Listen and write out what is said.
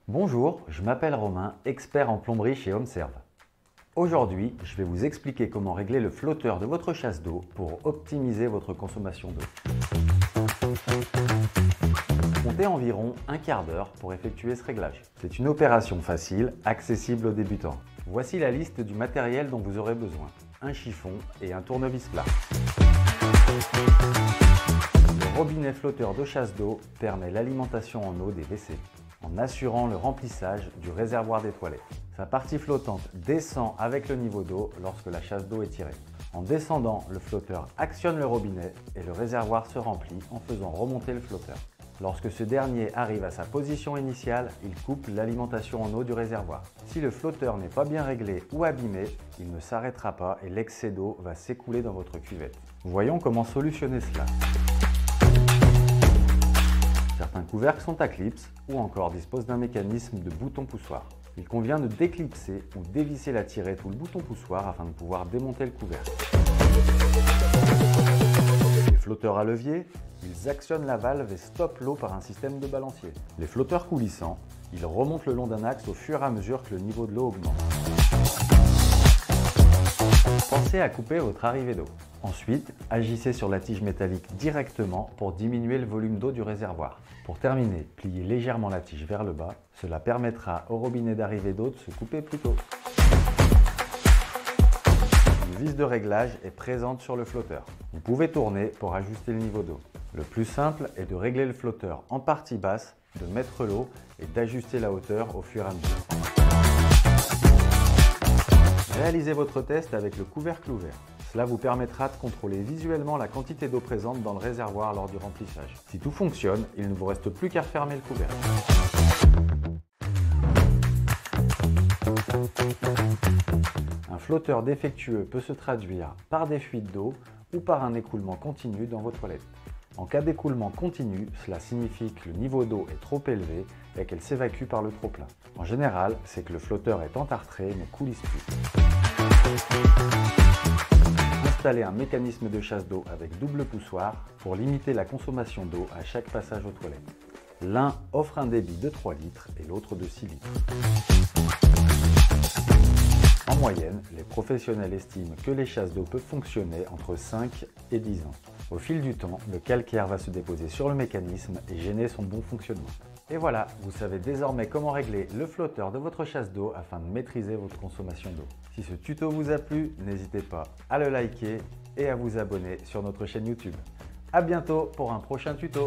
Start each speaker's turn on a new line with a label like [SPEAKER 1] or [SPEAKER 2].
[SPEAKER 1] Bonjour, je m'appelle Romain, expert en plomberie chez Homeserve. Aujourd'hui, je vais vous expliquer comment régler le flotteur de votre chasse d'eau pour optimiser votre consommation d'eau. Comptez environ un quart d'heure pour effectuer ce réglage. C'est une opération facile, accessible aux débutants. Voici la liste du matériel dont vous aurez besoin. Un chiffon et un tournevis plat. Le robinet flotteur de chasse d'eau permet l'alimentation en eau des WC en assurant le remplissage du réservoir des toilettes. Sa partie flottante descend avec le niveau d'eau lorsque la chasse d'eau est tirée. En descendant, le flotteur actionne le robinet et le réservoir se remplit en faisant remonter le flotteur. Lorsque ce dernier arrive à sa position initiale, il coupe l'alimentation en eau du réservoir. Si le flotteur n'est pas bien réglé ou abîmé, il ne s'arrêtera pas et l'excès d'eau va s'écouler dans votre cuvette. Voyons comment solutionner cela. Certains couvercles sont à clips ou encore disposent d'un mécanisme de bouton poussoir. Il convient de déclipser ou dévisser la tirette ou le bouton poussoir afin de pouvoir démonter le couvercle. Les flotteurs à levier, ils actionnent la valve et stoppent l'eau par un système de balancier. Les flotteurs coulissants, ils remontent le long d'un axe au fur et à mesure que le niveau de l'eau augmente. Pensez à couper votre arrivée d'eau. Ensuite, agissez sur la tige métallique directement pour diminuer le volume d'eau du réservoir. Pour terminer, pliez légèrement la tige vers le bas. Cela permettra au robinet d'arrivée d'eau de se couper plus tôt. Une vis de réglage est présente sur le flotteur. Vous pouvez tourner pour ajuster le niveau d'eau. Le plus simple est de régler le flotteur en partie basse, de mettre l'eau et d'ajuster la hauteur au fur et à mesure. Réalisez votre test avec le couvercle ouvert. Cela vous permettra de contrôler visuellement la quantité d'eau présente dans le réservoir lors du remplissage. Si tout fonctionne, il ne vous reste plus qu'à refermer le couvercle. Un flotteur défectueux peut se traduire par des fuites d'eau ou par un écoulement continu dans vos toilettes. En cas d'écoulement continu, cela signifie que le niveau d'eau est trop élevé et qu'elle s'évacue par le trop-plein. En général, c'est que le flotteur est entartré mais coulisse plus. Installez un mécanisme de chasse d'eau avec double poussoir pour limiter la consommation d'eau à chaque passage aux toilettes. L'un offre un débit de 3 litres et l'autre de 6 litres. En moyenne, les professionnels estiment que les chasses d'eau peuvent fonctionner entre 5 et 10 ans. Au fil du temps, le calcaire va se déposer sur le mécanisme et gêner son bon fonctionnement. Et voilà, vous savez désormais comment régler le flotteur de votre chasse d'eau afin de maîtriser votre consommation d'eau. Si ce tuto vous a plu, n'hésitez pas à le liker et à vous abonner sur notre chaîne YouTube. À bientôt pour un prochain tuto.